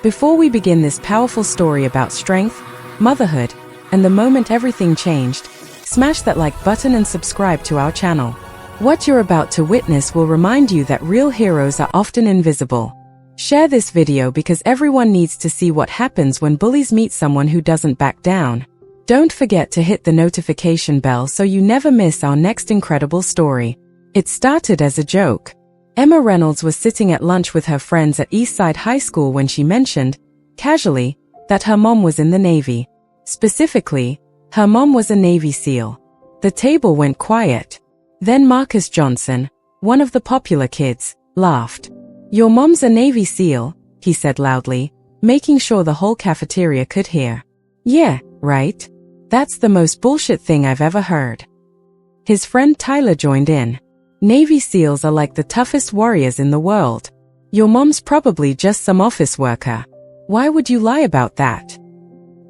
Before we begin this powerful story about strength, motherhood, and the moment everything changed, smash that like button and subscribe to our channel. What you're about to witness will remind you that real heroes are often invisible. Share this video because everyone needs to see what happens when bullies meet someone who doesn't back down. Don't forget to hit the notification bell so you never miss our next incredible story. It started as a joke. Emma Reynolds was sitting at lunch with her friends at Eastside High School when she mentioned, casually, that her mom was in the Navy. Specifically, her mom was a Navy SEAL. The table went quiet. Then Marcus Johnson, one of the popular kids, laughed. "Your mom's a Navy SEAL," he said loudly, making sure the whole cafeteria could hear. "Yeah, right. That's the most bullshit thing I've ever heard." His friend Tyler joined in. "Navy SEALs are like the toughest warriors in the world. Your mom's probably just some office worker. Why would you lie about that?"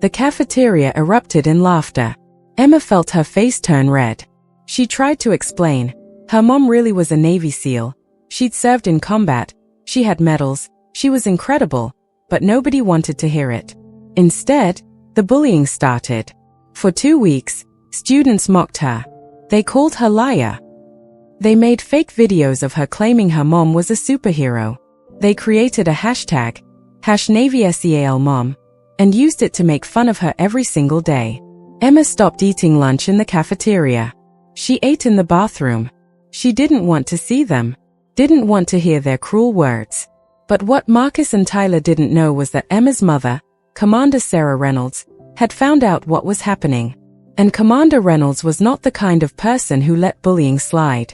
The cafeteria erupted in laughter. Emma felt her face turn red. She tried to explain. Her mom really was a Navy SEAL. She'd served in combat. She had medals. She was incredible. But nobody wanted to hear it. Instead, the bullying started. For 2 weeks, students mocked her. They called her liar. They made fake videos of her claiming her mom was a superhero. They created a hashtag, #NavySEALMom, and used it to make fun of her every single day. Emma stopped eating lunch in the cafeteria. She ate in the bathroom. She didn't want to see them. Didn't want to hear their cruel words. But what Marcus and Tyler didn't know was that Emma's mother, Commander Sarah Reynolds, had found out what was happening. And Commander Reynolds was not the kind of person who let bullying slide.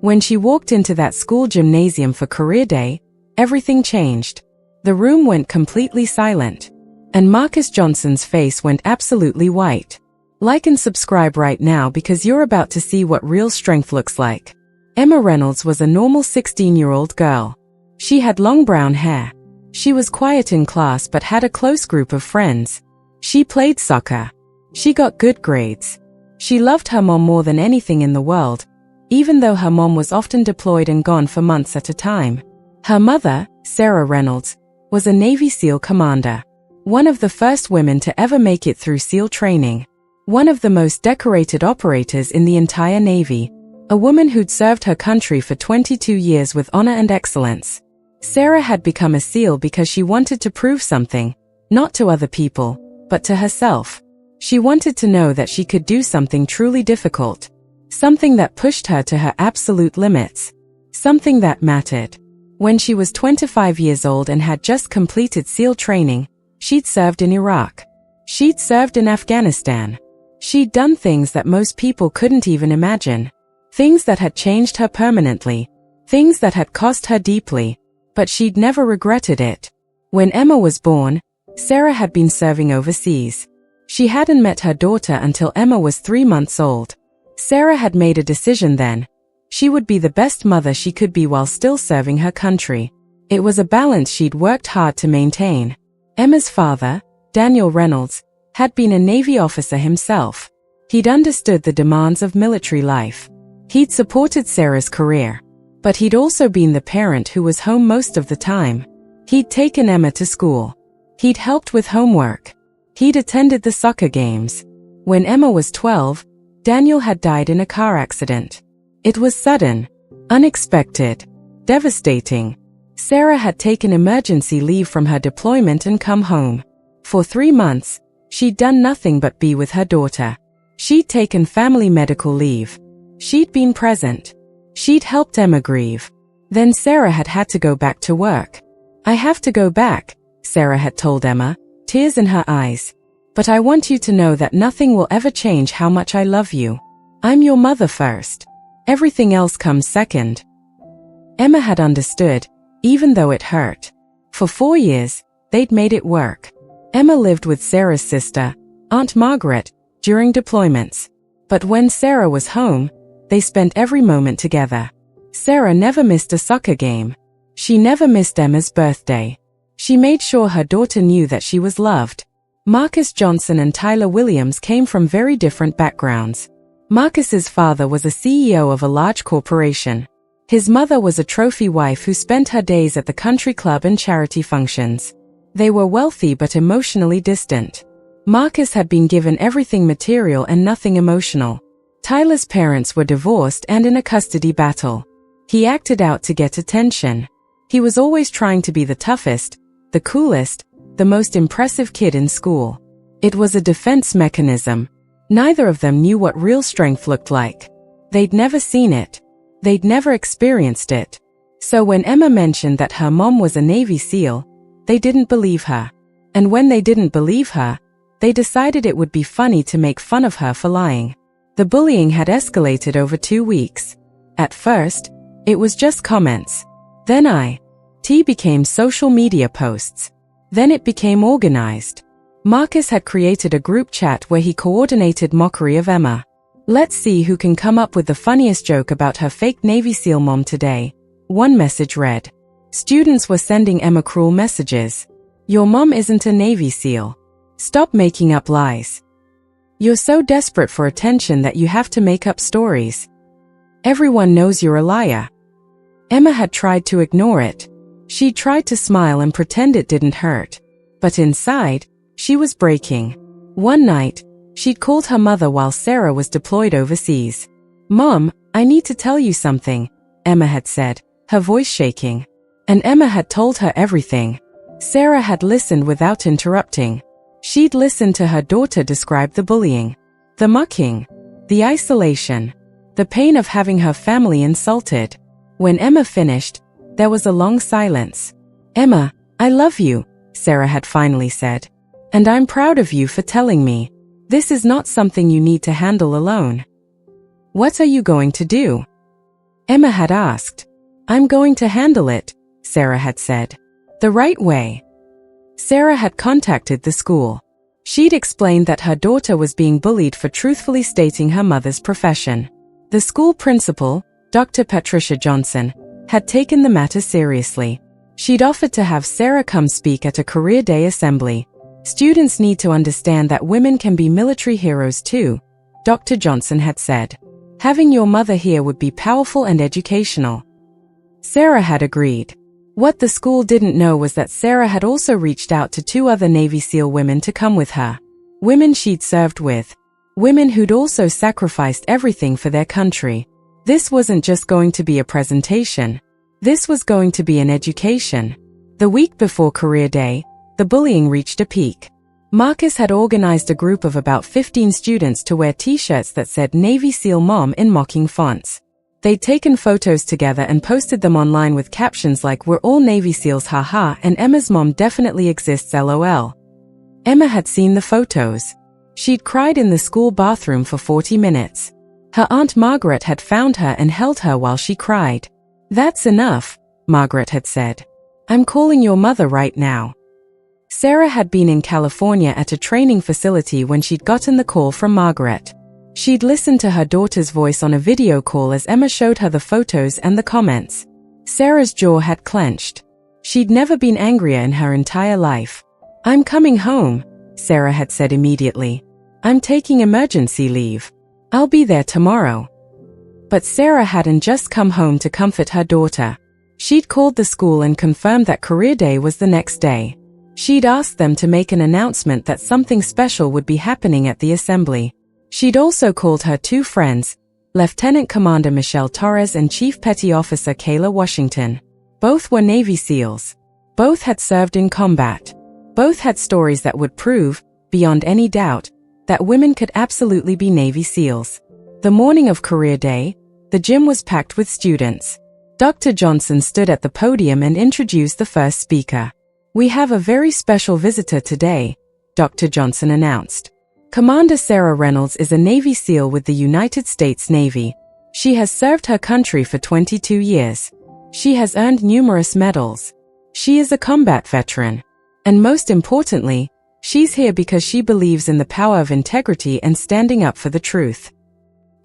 When she walked into that school gymnasium for career day, everything changed. The room went completely silent. And Marcus Johnson's face went absolutely white. Like and subscribe right now because you're about to see what real strength looks like. Emma Reynolds was a normal 16-year-old girl. She had long brown hair. She was quiet in class but had a close group of friends. She played soccer. She got good grades. She loved her mom more than anything in the world, even though her mom was often deployed and gone for months at a time. Her mother, Sarah Reynolds, was a Navy SEAL commander. One of the first women to ever make it through SEAL training. One of the most decorated operators in the entire Navy. A woman who'd served her country for 22 years with honor and excellence. Sarah had become a SEAL because she wanted to prove something, not to other people, but to herself. She wanted to know that she could do something truly difficult. Something that pushed her to her absolute limits. Something that mattered. When she was 25 years old and had just completed SEAL training, she'd served in Iraq. She'd served in Afghanistan. She'd done things that most people couldn't even imagine. Things that had changed her permanently. Things that had cost her deeply. But she'd never regretted it. When Emma was born, Sarah had been serving overseas. She hadn't met her daughter until Emma was 3 months old. Sarah had made a decision then. She would be the best mother she could be while still serving her country. It was a balance she'd worked hard to maintain. Emma's father, Daniel Reynolds, had been a Navy officer himself. He'd understood the demands of military life. He'd supported Sarah's career. But he'd also been the parent who was home most of the time. He'd taken Emma to school. He'd helped with homework. He'd attended the soccer games. When Emma was 12, Daniel had died in a car accident. It was sudden, unexpected, devastating. Sarah had taken emergency leave from her deployment and come home. For 3 months, she'd done nothing but be with her daughter. She'd taken family medical leave. She'd been present. She'd helped Emma grieve. Then Sarah had to go back to work. "I have to go back," Sarah had told Emma, tears in her eyes. "But I want you to know that nothing will ever change how much I love you. I'm your mother first. Everything else comes second." Emma had understood, even though it hurt. For 4 years, they'd made it work. Emma lived with Sarah's sister, Aunt Margaret, during deployments. But when Sarah was home, they spent every moment together. Sarah never missed a soccer game. She never missed Emma's birthday. She made sure her daughter knew that she was loved. Marcus Johnson and Tyler Williams came from very different backgrounds. Marcus's father was a CEO of a large corporation. His mother was a trophy wife who spent her days at the country club and charity functions. They were wealthy but emotionally distant. Marcus had been given everything material and nothing emotional. Tyler's parents were divorced and in a custody battle. He acted out to get attention. He was always trying to be the toughest, the coolest, the most impressive kid in school. It was a defense mechanism. Neither of them knew what real strength looked like. They'd never seen it. They'd never experienced it. So when Emma mentioned that her mom was a Navy SEAL, they didn't believe her. And when they didn't believe her, they decided it would be funny to make fun of her for lying. The bullying had escalated over 2 weeks. At first, it was just comments. Then it became social media posts. Then it became organized. Marcus had created a group chat where he coordinated mockery of Emma. Let's see who can come up with the funniest joke about her fake Navy SEAL mom today. One message read. Students were sending Emma cruel messages. Your mom isn't a Navy SEAL. Stop making up lies. You're so desperate for attention that you have to make up stories. Everyone knows you're a liar. Emma had tried to ignore it. She tried to smile and pretend it didn't hurt. But inside, she was breaking. One night, she'd called her mother while Sarah was deployed overseas. Mom, I need to tell you something, Emma had said, her voice shaking. And Emma had told her everything. Sarah had listened without interrupting. She'd listened to her daughter describe the bullying, the mocking, the isolation, the pain of having her family insulted. When Emma finished, there was a long silence. Emma, I love you, Sarah had finally said. And I'm proud of you for telling me. This is not something you need to handle alone. What are you going to do? Emma had asked. I'm going to handle it, Sarah had said. The right way. Sarah had contacted the school. She'd explained that her daughter was being bullied for truthfully stating her mother's profession. The school principal, Dr. Patricia Johnson, had taken the matter seriously. She'd offered to have Sarah come speak at a career day assembly. Students need to understand that women can be military heroes too, Dr. Johnson had said. Having your mother here would be powerful and educational. Sarah had agreed. What the school didn't know was that Sarah had also reached out to 2 other Navy SEAL women to come with her. Women she'd served with. Women who'd also sacrificed everything for their country. This wasn't just going to be a presentation. This was going to be an education. The week before career day, the bullying reached a peak. Marcus had organized a group of about 15 students to wear t-shirts that said Navy SEAL Mom in mocking fonts. They'd taken photos together and posted them online with captions like "We're all Navy SEALs haha" and "Emma's mom definitely exists lol." Emma had seen the photos. She'd cried in the school bathroom for 40 minutes. Her Aunt Margaret had found her and held her while she cried. That's enough, Margaret had said. I'm calling your mother right now. Sarah had been in California at a training facility when she'd gotten the call from Margaret. She'd listened to her daughter's voice on a video call as Emma showed her the photos and the comments. Sarah's jaw had clenched. She'd never been angrier in her entire life. I'm coming home, Sarah had said immediately. I'm taking emergency leave. I'll be there tomorrow. But Sarah hadn't just come home to comfort her daughter. She'd called the school and confirmed that career day was the next day. She'd asked them to make an announcement that something special would be happening at the assembly. She'd also called her 2 friends, Lieutenant Commander Michelle Torres and Chief Petty Officer Kayla Washington. Both were Navy SEALs. Both had served in combat. Both had stories that would prove, beyond any doubt, that women could absolutely be Navy SEALs. The morning of career day, the gym was packed with students. Dr. Johnson stood at the podium and introduced the first speaker. We have a very special visitor today, Dr. Johnson announced. Commander Sarah Reynolds is a Navy SEAL with the United States Navy. She has served her country for 22 years. She has earned numerous medals. She is a combat veteran. And most importantly, she's here because she believes in the power of integrity and standing up for the truth.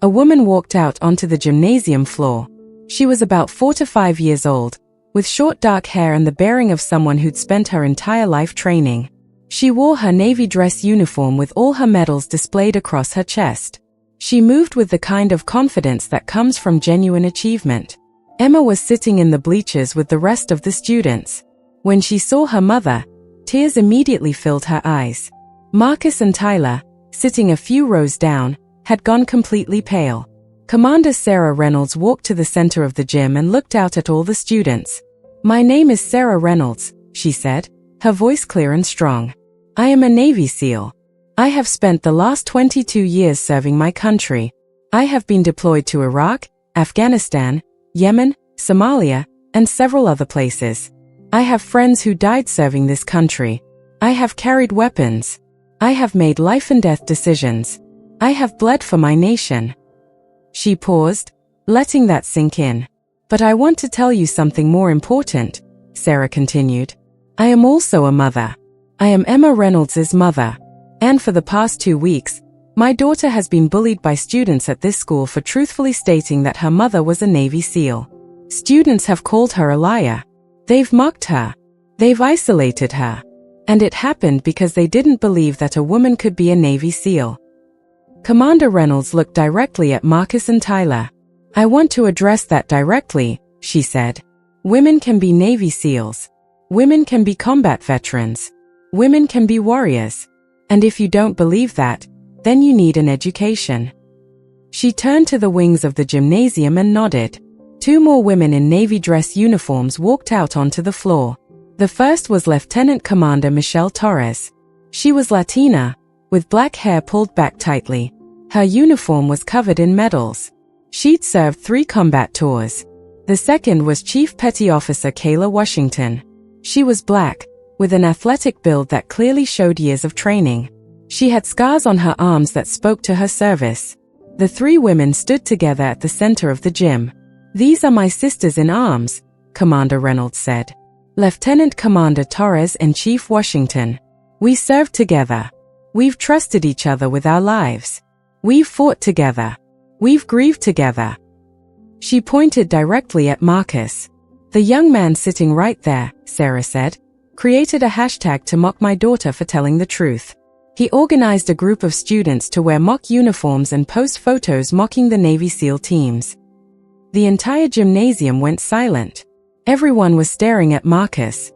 A woman walked out onto the gymnasium floor. She was about 4 to 5 years old, with short dark hair and the bearing of someone who'd spent her entire life training. She wore her Navy dress uniform with all her medals displayed across her chest. She moved with the kind of confidence that comes from genuine achievement. Emma was sitting in the bleachers with the rest of the students. When she saw her mother, Tears immediately filled her eyes. Marcus and Tyler, sitting a few rows down, had gone completely pale. Commander Sarah Reynolds walked to the center of the gym and looked out at all the students. "My name is Sarah Reynolds," she said, her voice clear and strong. "I am a Navy SEAL. I have spent the last 22 years serving my country. I have been deployed to Iraq, Afghanistan, Yemen, Somalia, and several other places. I have friends who died serving this country. I have carried weapons. I have made life and death decisions. I have bled for my nation." She paused, letting that sink in. "But I want to tell you something more important," Sarah continued. "I am also a mother. I am Emma Reynolds' mother. And for the past 2 weeks, my daughter has been bullied by students at this school for truthfully stating that her mother was a Navy SEAL. Students have called her a liar. They've mocked her. They've isolated her. And it happened because they didn't believe that a woman could be a Navy SEAL." Commander Reynolds looked directly at Marcus and Tyler. "I want to address that directly," she said. "Women can be Navy SEALs. Women can be combat veterans. Women can be warriors. And if you don't believe that, then you need an education." She turned to the wings of the gymnasium and nodded. 2 more women in Navy dress uniforms walked out onto the floor. The first was Lieutenant Commander Michelle Torres. She was Latina, with black hair pulled back tightly. Her uniform was covered in medals. She'd served 3 combat tours. The second was Chief Petty Officer Kayla Washington. She was black, with an athletic build that clearly showed years of training. She had scars on her arms that spoke to her service. The 3 women stood together at the center of the gym. "These are my sisters in arms," Commander Reynolds said. "Lieutenant Commander Torres and Chief Washington. We served together. We've trusted each other with our lives. We've fought together. We've grieved together." She pointed directly at Marcus. "The young man sitting right there," Sarah said, "created a hashtag to mock my daughter for telling the truth. He organized a group of students to wear mock uniforms and post photos mocking the Navy SEAL teams." The entire gymnasium went silent. Everyone was staring at Marcus.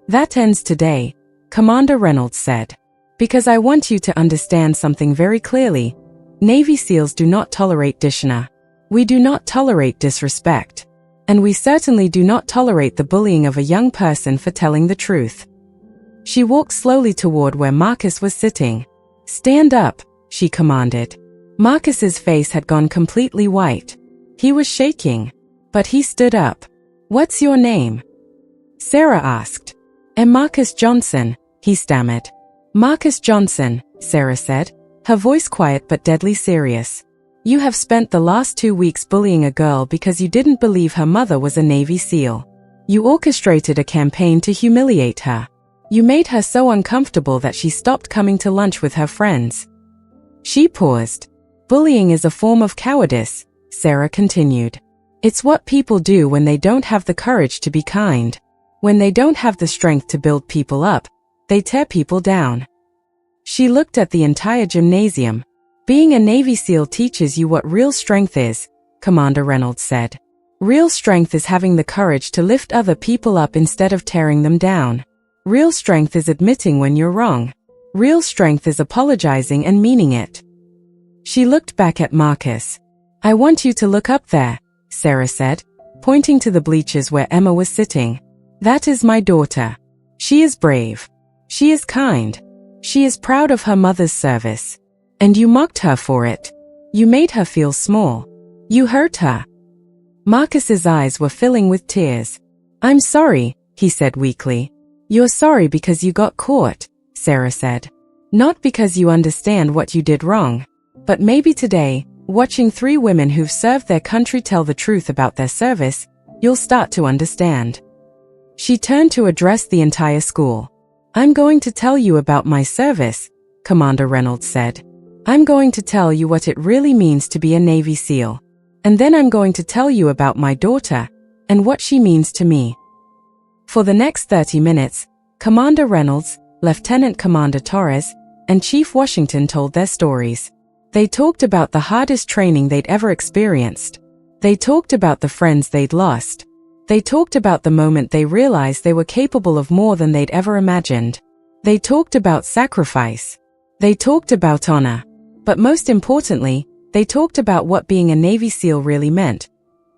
"That ends today," Commander Reynolds said. "Because I want you to understand something very clearly. Navy SEALs do not tolerate dishonor. We do not tolerate disrespect. And we certainly do not tolerate the bullying of a young person for telling the truth." She walked slowly toward where Marcus was sitting. "Stand up," she commanded. Marcus's face had gone completely white. He was shaking. But he stood up. "What's your name?" Sarah asked. "I'm Marcus Johnson," he stammered. "Marcus Johnson," Sarah said, her voice quiet but deadly serious. "You have spent the last 2 weeks bullying a girl because you didn't believe her mother was a Navy SEAL. You orchestrated a campaign to humiliate her. You made her so uncomfortable that she stopped coming to lunch with her friends." She paused. "Bullying is a form of cowardice," Sarah continued. "It's what people do when they don't have the courage to be kind. When they don't have the strength to build people up, they tear people down." She looked at the entire gymnasium. "Being a Navy SEAL teaches you what real strength is," Commander Reynolds said. "Real strength is having the courage to lift other people up instead of tearing them down. Real strength is admitting when you're wrong. Real strength is apologizing and meaning it." She looked back at Marcus. "I want you to look up there," Sarah said, pointing to the bleachers where Emma was sitting. "That is my daughter. She is brave. She is kind. She is proud of her mother's service. And you mocked her for it. You made her feel small. You hurt her." Marcus's eyes were filling with tears. "I'm sorry," he said weakly. "You're sorry because you got caught," Sarah said. "Not because you understand what you did wrong. But maybe today, watching 3 women who've served their country tell the truth about their service, you'll start to understand." She turned to address the entire school. "I'm going to tell you about my service," Commander Reynolds said. "I'm going to tell you what it really means to be a Navy SEAL. And then I'm going to tell you about my daughter and what she means to me." For the next 30 minutes, Commander Reynolds, Lieutenant Commander Torres, and Chief Washington told their stories. They talked about the hardest training they'd ever experienced. They talked about the friends they'd lost. They talked about the moment they realized they were capable of more than they'd ever imagined. They talked about sacrifice. They talked about honor. But most importantly, they talked about what being a Navy SEAL really meant.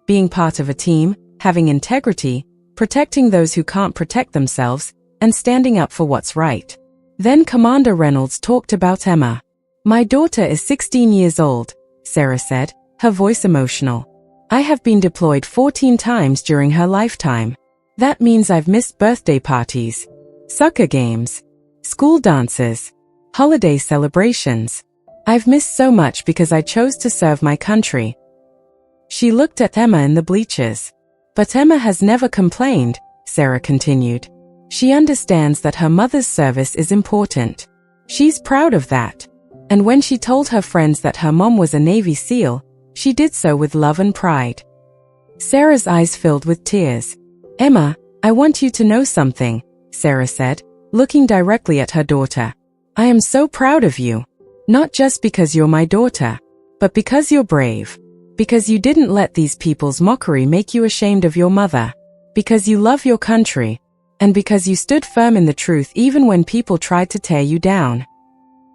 Being part of a team, having integrity, protecting those who can't protect themselves, and standing up for what's right. Then Commander Reynolds talked about Emma. My daughter is 16 years old, Sarah said, her voice emotional. I have been deployed 14 times during her lifetime. That means I've missed birthday parties, soccer games, school dances, holiday celebrations. I've missed so much because I chose to serve my country. She looked at Emma in the bleachers. But Emma has never complained, Sarah continued. She understands that her mother's service is important. She's proud of that. And when she told her friends that her mom was a Navy SEAL, she did so with love and pride. Sarah's eyes filled with tears. Emma, I want you to know something, Sarah said, looking directly at her daughter. I am so proud of you. Not just because you're my daughter, but because you're brave. Because you didn't let these people's mockery make you ashamed of your mother. Because you love your country. And because you stood firm in the truth even when people tried to tear you down.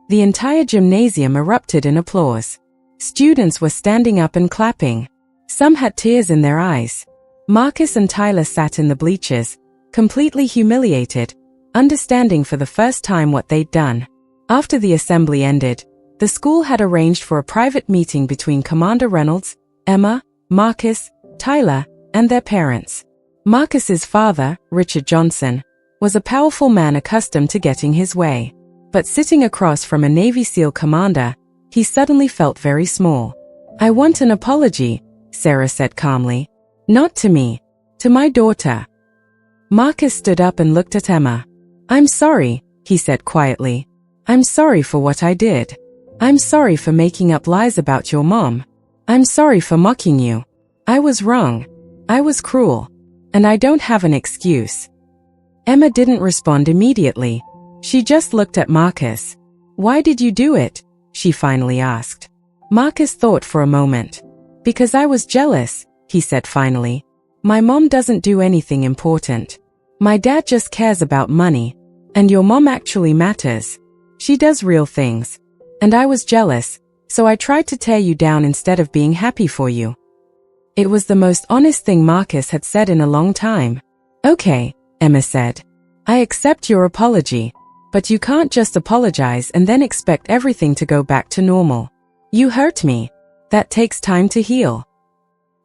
The entire gymnasium erupted in applause. Students were standing up and clapping. Some had tears in their eyes. Marcus and Tyler sat in the bleachers, completely humiliated, understanding for the first time what they'd done. After the assembly ended, the school had arranged for a private meeting between Commander Reynolds, Emma, Marcus, Tyler, and their parents. Marcus's father, Richard Johnson, was a powerful man accustomed to getting his way. But sitting across from a Navy SEAL commander, he suddenly felt very small. I want an apology, Sarah said calmly. Not to me. To my daughter. Marcus stood up and looked at Emma. I'm sorry, he said quietly. I'm sorry for what I did. I'm sorry for making up lies about your mom. I'm sorry for mocking you. I was wrong. I was cruel. And I don't have an excuse. Emma didn't respond immediately. She just looked at Marcus. Why did you do it? She finally asked. Marcus thought for a moment. Because I was jealous, he said finally. My mom doesn't do anything important. My dad just cares about money. And your mom actually matters. She does real things. And I was jealous, so I tried to tear you down instead of being happy for you. It was the most honest thing Marcus had said in a long time. Okay, Emma said. I accept your apology. But you can't just apologize and then expect everything to go back to normal. You hurt me. That takes time to heal.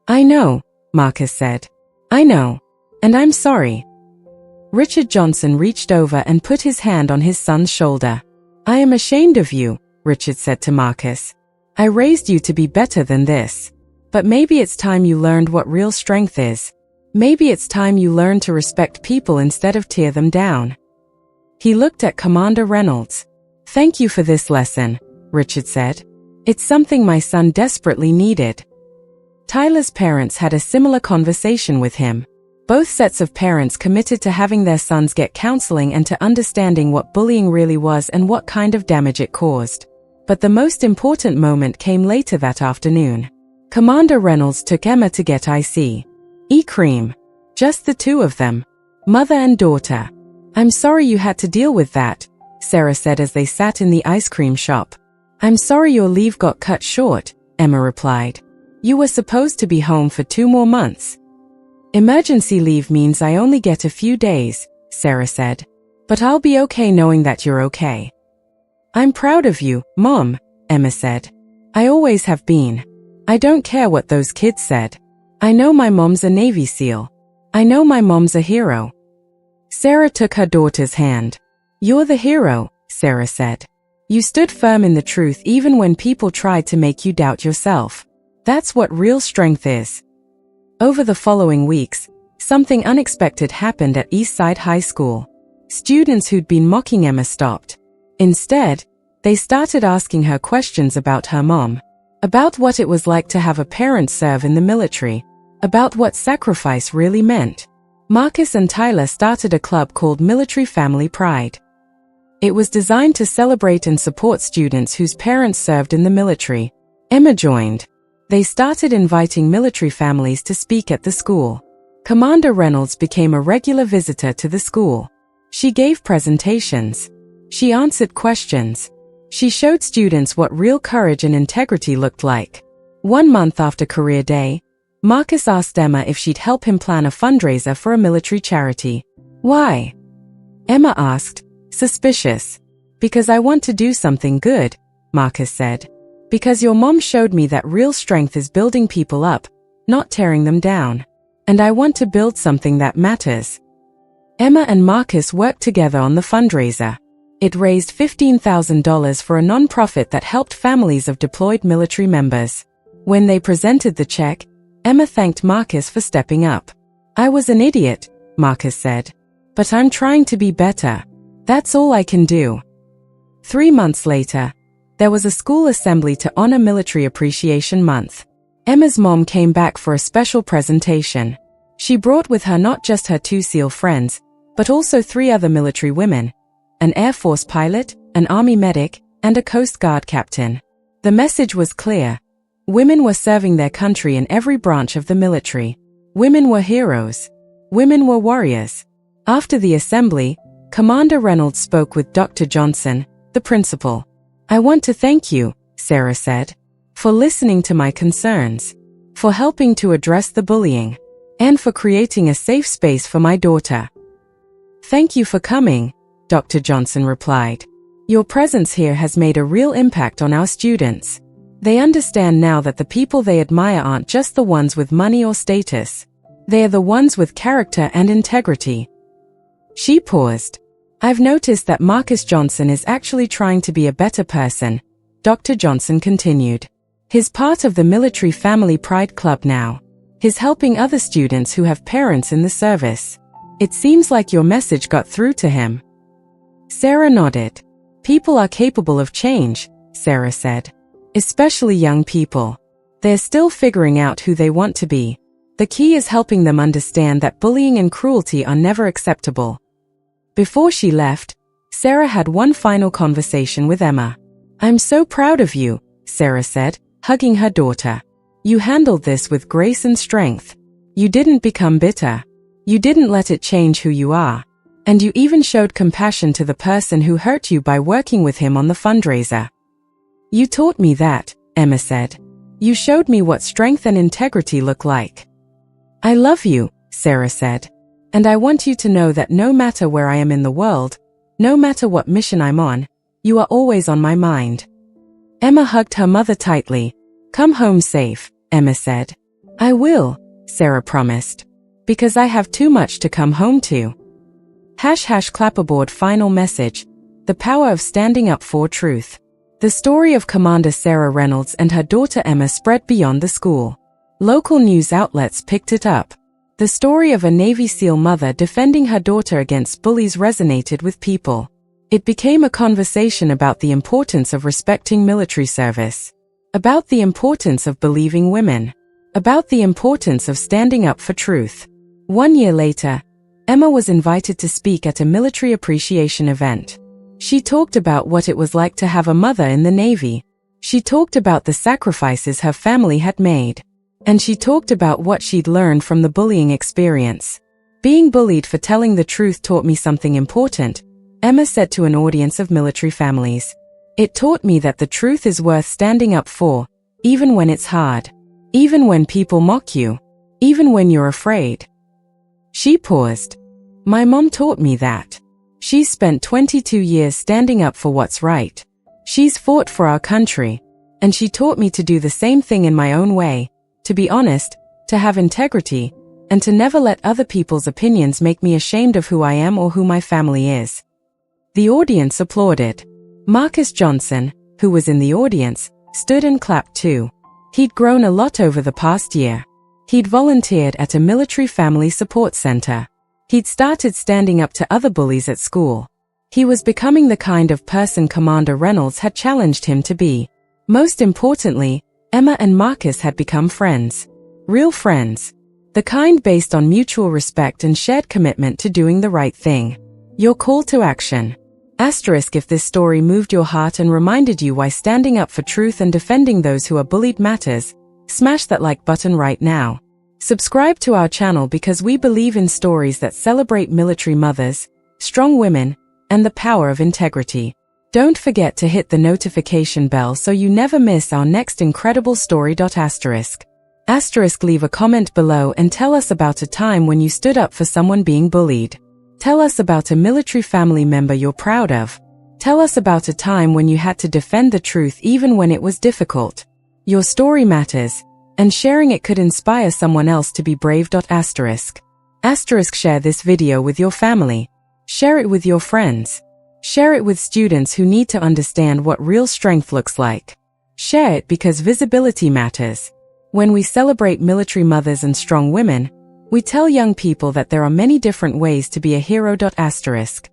I know, Marcus said. I know. And I'm sorry. Richard Johnson reached over and put his hand on his son's shoulder. I am ashamed of you, Richard said to Marcus. I raised you to be better than this. But maybe it's time you learned what real strength is. Maybe it's time you learned to respect people instead of tear them down. He looked at Commander Reynolds. Thank you for this lesson, Richard said. It's something my son desperately needed. Tyler's parents had a similar conversation with him. Both sets of parents committed to having their sons get counseling and to understanding what bullying really was and what kind of damage it caused. But the most important moment came later that afternoon. Commander Reynolds took Emma to get ice cream. Just the two of them. Mother and daughter. I'm sorry you had to deal with that, Sarah said as they sat in the ice cream shop. I'm sorry your leave got cut short, Emma replied. You were supposed to be home for 2 more months. Emergency leave means I only get a few days, Sarah said. But I'll be okay knowing that you're okay. I'm proud of you, Mom, Emma said. I always have been. I don't care what those kids said. I know my mom's a Navy SEAL. I know my mom's a hero. Sarah took her daughter's hand. You're the hero, Sarah said. You stood firm in the truth even when people tried to make you doubt yourself. That's what real strength is. Over the following weeks, something unexpected happened at Eastside High School. Students who'd been mocking Emma stopped. Instead, they started asking her questions about her mom, about what it was like to have a parent serve in the military, about what sacrifice really meant. Marcus and Tyler started a club called Military Family Pride. It was designed to celebrate and support students whose parents served in the military. Emma joined. They started inviting military families to speak at the school. Commander Reynolds became a regular visitor to the school. She gave presentations. She answered questions. She showed students what real courage and integrity looked like. 1 month after Career Day, Marcus asked Emma if she'd help him plan a fundraiser for a military charity. Why? Emma asked, suspicious. Because I want to do something good, Marcus said. Because your mom showed me that real strength is building people up, not tearing them down. And I want to build something that matters. Emma and Marcus worked together on the fundraiser. It raised $15,000 for a non-profit that helped families of deployed military members. When they presented the check, Emma thanked Marcus for stepping up. I was an idiot, Marcus said. But I'm trying to be better. That's all I can do. 3 months later, there was a school assembly to honor Military Appreciation Month. Emma's mom came back for a special presentation. She brought with her not just her 2 SEAL friends, but also 3 other military women, an Air Force pilot, an Army medic, and a Coast Guard captain. The message was clear. Women were serving their country in every branch of the military. Women were heroes. Women were warriors. After the assembly, Commander Reynolds spoke with Dr. Johnson, the principal. I want to thank you, Sarah said, for listening to my concerns, for helping to address the bullying, and for creating a safe space for my daughter. Thank you for coming, Dr. Johnson replied. Your presence here has made a real impact on our students. They understand now that the people they admire aren't just the ones with money or status. They are the ones with character and integrity. She paused. I've noticed that Marcus Johnson is actually trying to be a better person, Dr. Johnson continued. He's part of the Military Family Pride Club now. He's helping other students who have parents in the service. It seems like your message got through to him. Sarah nodded. People are capable of change, Sarah said. Especially young people. They're still figuring out who they want to be. The key is helping them understand that bullying and cruelty are never acceptable. Before she left, Sarah had one final conversation with Emma. I'm so proud of you, Sarah said, hugging her daughter. You handled this with grace and strength. You didn't become bitter. You didn't let it change who you are. And you even showed compassion to the person who hurt you by working with him on the fundraiser. You taught me that, Emma said. You showed me what strength and integrity look like. I love you, Sarah said. And I want you to know that no matter where I am in the world, no matter what mission I'm on, you are always on my mind. Emma hugged her mother tightly. Come home safe, Emma said. I will, Sarah promised. Because I have too much to come home to. #clapperboard final message. The power of standing up for truth. The story of Commander Sarah Reynolds and her daughter Emma spread beyond the school. Local news outlets picked it up. The story of a Navy SEAL mother defending her daughter against bullies resonated with people. It became a conversation about the importance of respecting military service, about the importance of believing women, about the importance of standing up for truth. 1 year later, Emma was invited to speak at a military appreciation event. She talked about what it was like to have a mother in the Navy. She talked about the sacrifices her family had made. And she talked about what she'd learned from the bullying experience. Being bullied for telling the truth taught me something important, Emma said to an audience of military families. It taught me that the truth is worth standing up for, even when it's hard, even when people mock you, even when you're afraid. She paused. My mom taught me that. She's spent 22 years standing up for what's right. She's fought for our country. And she taught me to do the same thing in my own way. To be honest, to have integrity, and to never let other people's opinions make me ashamed of who I am or who my family is. The audience applauded. Marcus Johnson, who was in the audience, stood and clapped too. He'd grown a lot over the past year. He'd volunteered at a military family support center. He'd started standing up to other bullies at school. He was becoming the kind of person Commander Reynolds had challenged him to be. Most importantly, Emma and Marcus had become friends. Real friends. The kind based on mutual respect and shared commitment to doing the right thing. Your call to action. Asterisk if this story moved your heart and reminded you why standing up for truth and defending those who are bullied matters, smash that like button right now. Subscribe to our channel because we believe in stories that celebrate military mothers, strong women, and the power of integrity. Don't forget to hit the notification bell so you never miss our next incredible story. Asterisk, leave a comment below and tell us about a time when you stood up for someone being bullied. Tell us about a military family member you're proud of. Tell us about a time when you had to defend the truth even when it was difficult. Your story matters, and sharing it could inspire someone else to be brave. Asterisk, share this video with your family. Share it with your friends. Share it with students who need to understand what real strength looks like. Share it because visibility matters. When we celebrate military mothers and strong women, we tell young people that there are many different ways to be a hero. Asterisk,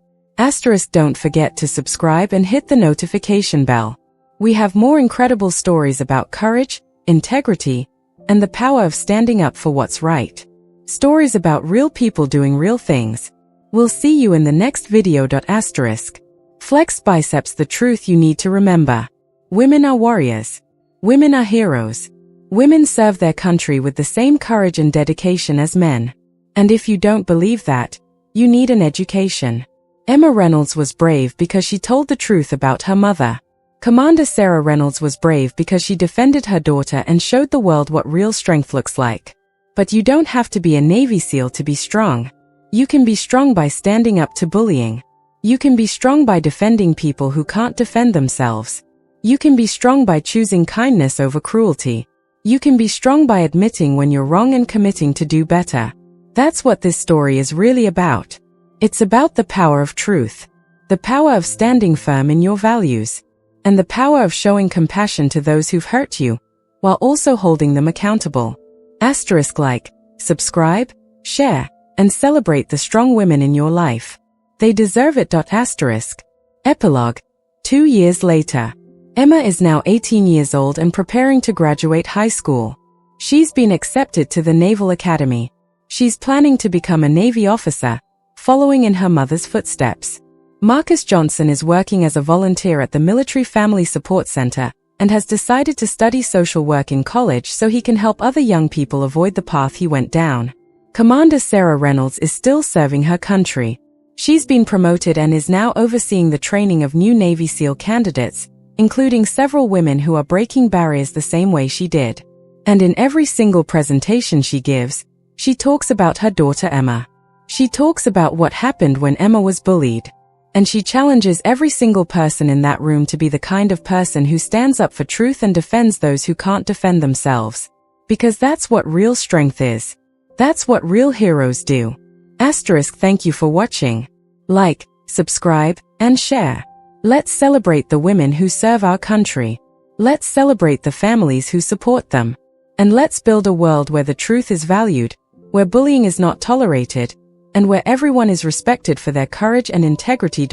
don't forget to subscribe and hit the notification bell. We have more incredible stories about courage, integrity, and the power of standing up for what's right. Stories about real people doing real things. We'll see you in the next video. Asterisk, flex biceps, the truth you need to remember. Women are warriors. Women are heroes. Women serve their country with the same courage and dedication as men. And if you don't believe that, you need an education. Emma Reynolds was brave because she told the truth about her mother. Commander Sarah Reynolds was brave because she defended her daughter and showed the world what real strength looks like. But you don't have to be a Navy SEAL to be strong. You can be strong by standing up to bullying. You can be strong by defending people who can't defend themselves. You can be strong by choosing kindness over cruelty. You can be strong by admitting when you're wrong and committing to do better. That's what this story is really about. It's about the power of truth, the power of standing firm in your values, and the power of showing compassion to those who've hurt you, while also holding them accountable. Asterisk, like, subscribe, share, and celebrate the strong women in your life. They deserve it. Asterisk. Epilogue. 2 years later. Emma is now 18 years old and preparing to graduate high school. She's been accepted to the Naval Academy. She's planning to become a Navy officer, following in her mother's footsteps. Marcus Johnson is working as a volunteer at the Military Family Support Center and has decided to study social work in college so he can help other young people avoid the path he went down. Commander Sarah Reynolds is still serving her country. She's been promoted and is now overseeing the training of new Navy SEAL candidates, including several women who are breaking barriers the same way she did. And in every single presentation she gives, she talks about her daughter Emma. She talks about what happened when Emma was bullied. And she challenges every single person in that room to be the kind of person who stands up for truth and defends those who can't defend themselves. Because that's what real strength is. That's what real heroes do. Asterisk, thank you for watching. Like, subscribe, and share. Let's celebrate the women who serve our country. Let's celebrate the families who support them. And let's build a world where the truth is valued, where bullying is not tolerated, and where everyone is respected for their courage and integrity.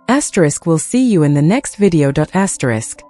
Asterisk, we'll see you in the next video. Asterisk.